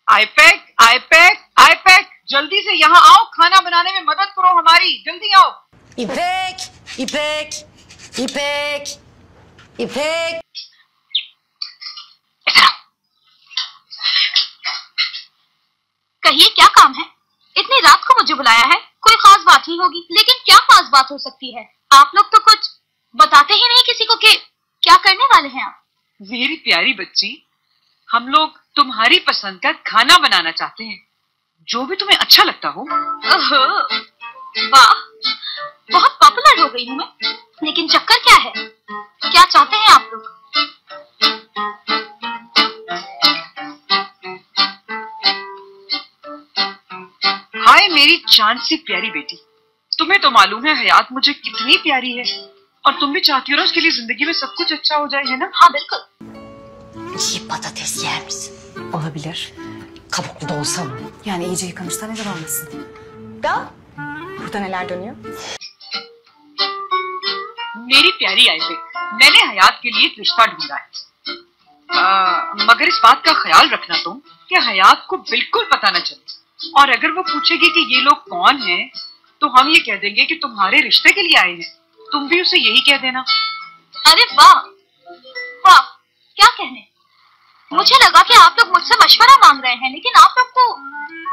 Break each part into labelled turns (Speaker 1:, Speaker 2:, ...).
Speaker 1: IUPAC, IUPAC, IUPAC, जल्दी से यहाँ आओ, खाना बनाने में मदद करो हमारी, जल्दी आओ।
Speaker 2: इपेक, इपेक, इपेक, इपेक।
Speaker 3: कहिए क्या काम है? इतनी रात को मुझे बुलाया है? कोई खास बात ही होगी, लेकिन क्या खास बात हो सकती है? आप लोग तो कुछ बताते ही नहीं किसी को कि क्या करने वाले हैं आप।
Speaker 1: मेरी प्यारी बच्ची, हम लोग तुम्हारी पसंद का खाना बनाना चाहते हैं, जो भी तुम्हें अच्छा लगता हो।
Speaker 3: वाह, बहुत पॉपुलर हो गई हूँ मैं। लेकिन चक्कर क्या है? क्या चाहते हैं आप लोग?
Speaker 1: हाय मेरी चांद सी प्यारी बेटी, तुम्हें तो मालूम है हयात मुझे कितनी प्यारी है, और तुम भी चाहती हो ना उसके लिए जिंदगी में सब कुछ अच्छा हो जाए, है ना?
Speaker 3: हाँ बिल्कुल।
Speaker 2: Çiğ patates yer misin?
Speaker 4: Olabilir.
Speaker 2: Kabuklu da olsa mı?
Speaker 4: Yani iyice yıkanırsa neden olmasın? Da burada neler dönüyor?
Speaker 1: मेरी प्यारी आईपैक, मैंने हयात के लिए एक रिश्ता ढूंढा है, मगर इस बात का ख्याल रखना तुम कि हयात को बिल्कुल पता न चले, और अगर वो पूछेगी कि ये लोग कौन हैं, तो हम ये कह देंगे कि तुम्हारे रिश्ते के लिए आए हैं। तुम भी उसे यही कह देना।
Speaker 3: अरे वाह वाह, क्या कहने। मुझे लगा कि आप लोग मुझसे मशवरा मांग रहे हैं, लेकिन आप लोग तो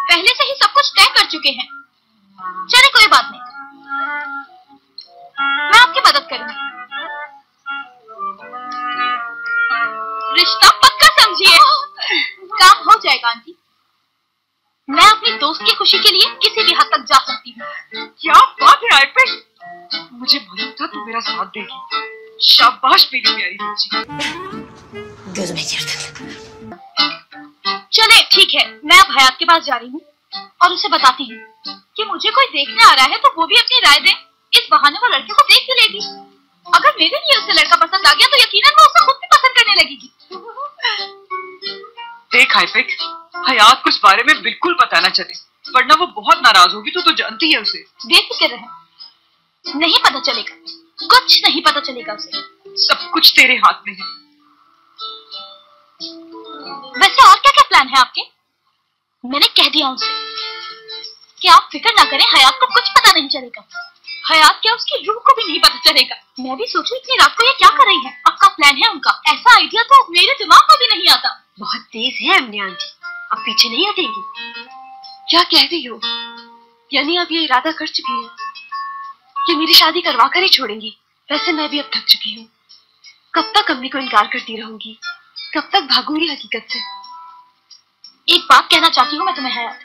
Speaker 3: पहले से ही सब कुछ तय कर चुके हैं। चलिए कोई बात नहीं, मैं आपकी मदद करूंगी। रिश्ता पक्का समझिए। काम हो जाएगा आंटी। मैं अपनी दोस्त की खुशी के लिए किसी भी हद तक जा सकती हूँ।
Speaker 1: क्या बात है आईपैक, मुझे मालूम था तू मेरा साथ देगी। शाबाश मेरी प्यारी बच्ची।
Speaker 2: Gözüme girdin.
Speaker 3: चले ठीक है, मैं अब हयात के पास जा रही हूँ और उसे बताती हूँ कि मुझे कोई देखने आ रहा है तो वो भी अपनी राय दे। इस बहाने वो लड़के को देख भी लेगी। अगर मेरे लिए उसे लड़का पसंद आ गया तो यकीनन वो उसे खुद भी पसंद करने लगेगी।
Speaker 1: देख आईपैक, हयात को इस बारे में बिल्कुल पता न चले, वरना वो बहुत नाराज होगी। तो जानती है उसे।
Speaker 3: बेफिक्र रहे, नहीं पता चलेगा, कुछ नहीं पता चलेगा उसे।
Speaker 1: सब कुछ तेरे हाथ में है।
Speaker 3: वैसे और क्या क्या प्लान है आपके? मैंने कह दिया उनसे कि आप फिक्र ना करें, हयात को कुछ पता नहीं चलेगा। हयात क्या, उसकी रूह को भी नहीं पता चलेगा। मैं भी सोचूं इतनी रात को ये क्या कर रही है। पक्का प्लान है उनका। ऐसा आइडिया तो मेरे दिमाग में भी नहीं आता।
Speaker 2: बहुत तेज है अम्मी आंटी, अब पीछे नहीं हटेंगी।
Speaker 3: क्या कह रही हो?
Speaker 2: यानी अब ये इरादा कर चुकी है कि मेरी शादी करवा कर ही छोड़ेंगी। वैसे मैं भी अब थक चुकी हूँ। कब तक अम्मी को इनकार करती रहूंगी? कब तक भागूंगी हकीकत से?
Speaker 3: एक बात कहना चाहती हूँ मैं तुम्हें हयात,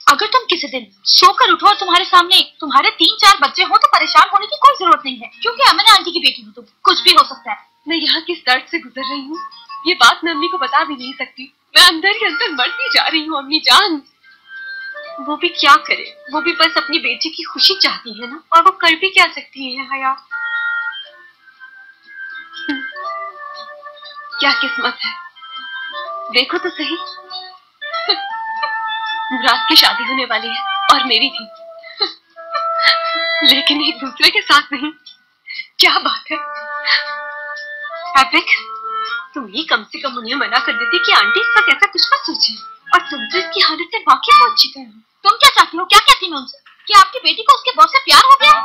Speaker 3: अगर तुम किसी दिन सोकर उठो और तुम्हारे सामने तुम्हारे 3-4 बच्चे हो तो परेशान होने की कोई जरूरत नहीं है, क्योंकि अमन आंटी की बेटी हो तुम। कुछ भी हो सकता है।
Speaker 2: मैं यहाँ किस दर्द से गुजर रही हूँ ये बात मैं अम्मी को बता भी नहीं सकती। मैं अंदर ही अंदर मरती जा रही हूँ अम्मी जान। वो भी क्या करे, वो भी बस अपनी बेटी की खुशी चाहती है ना, और वो कर भी क्या सकती है हयात। क्या किस्मत है, देखो तो सही। मुराद की शादी होने वाली है और मेरी भी, लेकिन एक दूसरे के साथ नहीं। क्या बात है आईपैक, तुम ही कम से कम उन्हें मना कर देती कि आंटी इसका कैसा कुछ मत सोचे, और तुम तो इसकी हालत से वाकई पहुंच चुके हो।
Speaker 3: तुम क्या चाहती हो? क्या कहती मैं उनसे कि आपकी बेटी को उसके बॉस से प्यार हो गया है?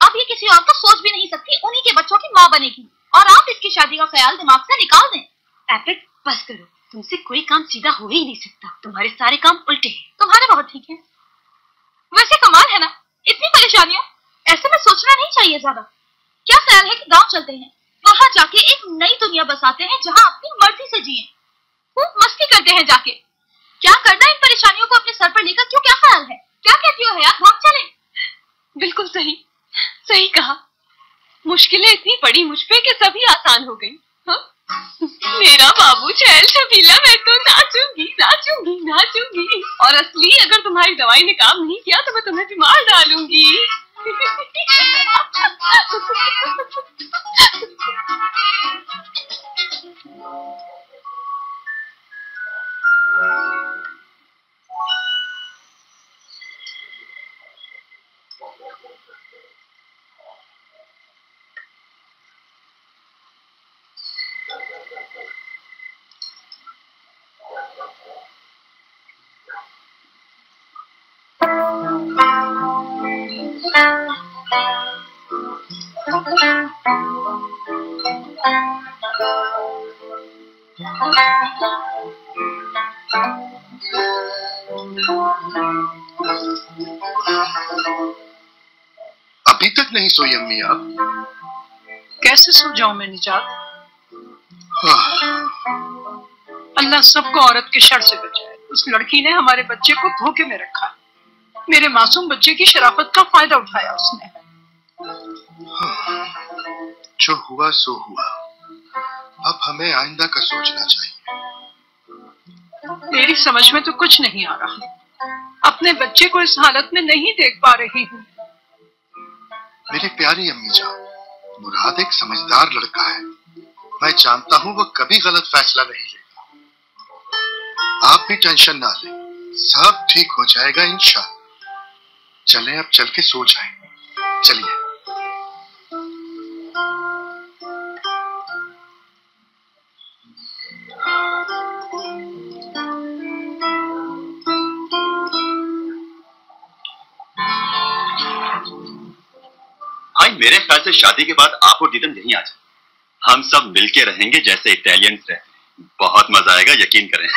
Speaker 3: अब ये किसी और को सोच भी नहीं सकती, उन्हीं के बच्चों की माँ बनेगी, और आप इसकी शादी का ख्याल दिमाग से निकाल दें।
Speaker 2: आईपैक बस करो, तुमसे कोई काम सीधा हो ही नहीं सकता। तुम्हारे सारे काम उल्टे हैं।
Speaker 3: तुम्हारे बहुत ठीक है। वैसे कमाल है ना, इतनी परेशानियां। ऐसे में सोचना नहीं चाहिए ज्यादा। क्या ख्याल है कि गांव चलते हैं, वहां जाके एक नई दुनिया बसाते हैं जहां अपनी मर्जी से जिए, खूब मस्ती करते हैं जाके। क्या करना इन परेशानियों को अपने सर पर लेकर? क्यों, क्या ख्याल है? क्या कहती हो हयात, भाग चले?
Speaker 2: बिल्कुल सही, सही कहा। मुश्किलें इतनी पड़ी मुझ पे कि सभी आसान हो गई। मेरा बाबू छैल छबीला, मैं तो नाचूंगी नाचूंगी नाचूंगी, और असली अगर तुम्हारी दवाई ने काम नहीं किया तो मैं तुम्हें बीमार डालूंगी।
Speaker 5: अभी तक नहीं सोई अम्मी आप?
Speaker 1: कैसे सो जाऊं मैं निजात? अल्लाह सबको औरत के शर से बचाए। उस लड़की ने हमारे बच्चे को धोखे में रखा। मेरे मासूम बच्चे की शराफत का फायदा उठाया उसने।
Speaker 5: जो हुआ सो हुआ, अब हमें आइंदा का सोचना चाहिए।
Speaker 1: मेरी समझ में तो कुछ नहीं आ रहा। अपने बच्चे को इस हालत में नहीं देख पा रही हूँ।
Speaker 5: मेरी प्यारी अम्मी जान, मुराद एक समझदार लड़का है। मैं जानता हूँ वो कभी गलत फैसला नहीं लेगा। आप भी टेंशन ना लें, सब ठीक हो जाएगा इंशाअल्लाह। चलें अब चल के सो जाएं। चलिए।
Speaker 6: भाई मेरे ख्याल से शादी के बाद आप और दीदम यहीं आ जाए। हम सब मिलके रहेंगे जैसे इटालियंस रहते हैं। बहुत मजा आएगा, यकीन करें।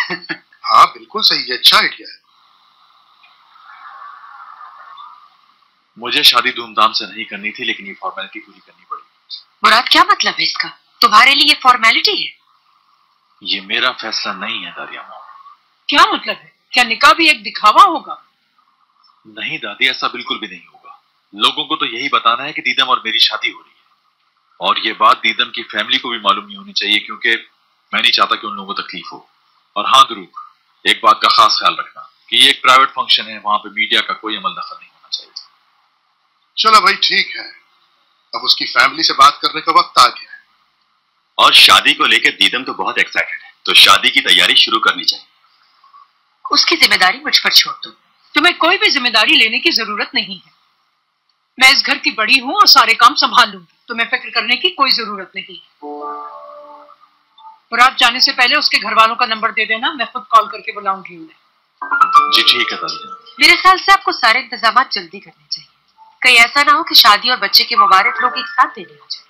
Speaker 5: हाँ बिल्कुल सही है, अच्छा आइडिया है।
Speaker 7: मुझे शादी धूमधाम से नहीं करनी थी, लेकिन ये फॉर्मेलिटी पूरी करनी पड़ी।
Speaker 2: मुराद क्या मतलब है इसका? तुम्हारे लिए फॉर्मेलिटी है?
Speaker 7: ये मेरा फैसला नहीं है दादी अम्मा।
Speaker 1: क्या मतलब है? क्या निकाह भी एक दिखावा होगा?
Speaker 7: नहीं दादी, ऐसा बिल्कुल भी नहीं होगा। लोगों को तो यही बताना है कि दीदम और मेरी शादी हो रही है, और ये बात दीदम की फैमिली को भी मालूम नहीं होनी चाहिए, क्योंकि मैं नहीं चाहता कि उन लोगों को तकलीफ हो। और हाँ दुरूक, एक बात का खास ख्याल रखना कि ये एक प्राइवेट फंक्शन है, वहां पे मीडिया का कोई अमल दखल नहीं होना चाहिए।
Speaker 5: चलो भाई ठीक है, अब उसकी फैमिली से बात करने का वक्त आ गया है।
Speaker 6: और शादी को लेकर दीदम तो बहुत एक्साइटेड है, तो शादी की तैयारी शुरू करनी चाहिए।
Speaker 2: उसकी जिम्मेदारी मुझ पर छोड़ दो।
Speaker 1: तुम्हें कोई भी जिम्मेदारी लेने की जरूरत नहीं है। मैं इस घर की बड़ी हूँ और सारे काम संभाल लूंगी। तुम्हें फिक्र करने की कोई जरूरत नहीं। मुराद जाने से पहले उसके घर वालों का नंबर दे देना, मैं खुद कॉल करके बुलाऊंगी उन्हें।
Speaker 7: जी ठीक है दादी।
Speaker 2: मेरे ख्याल से आपको सारे इंतजाम जल्दी करने चाहिए। कहीं ऐसा ना हो कि शादी और बच्चे के मुबारक लोग एक साथ देने आ जाए।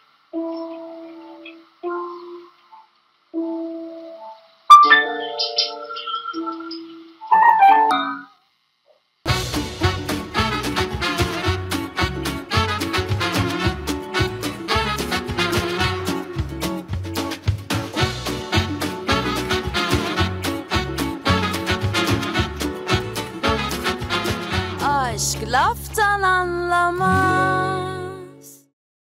Speaker 8: Aşk laftan anlamaz.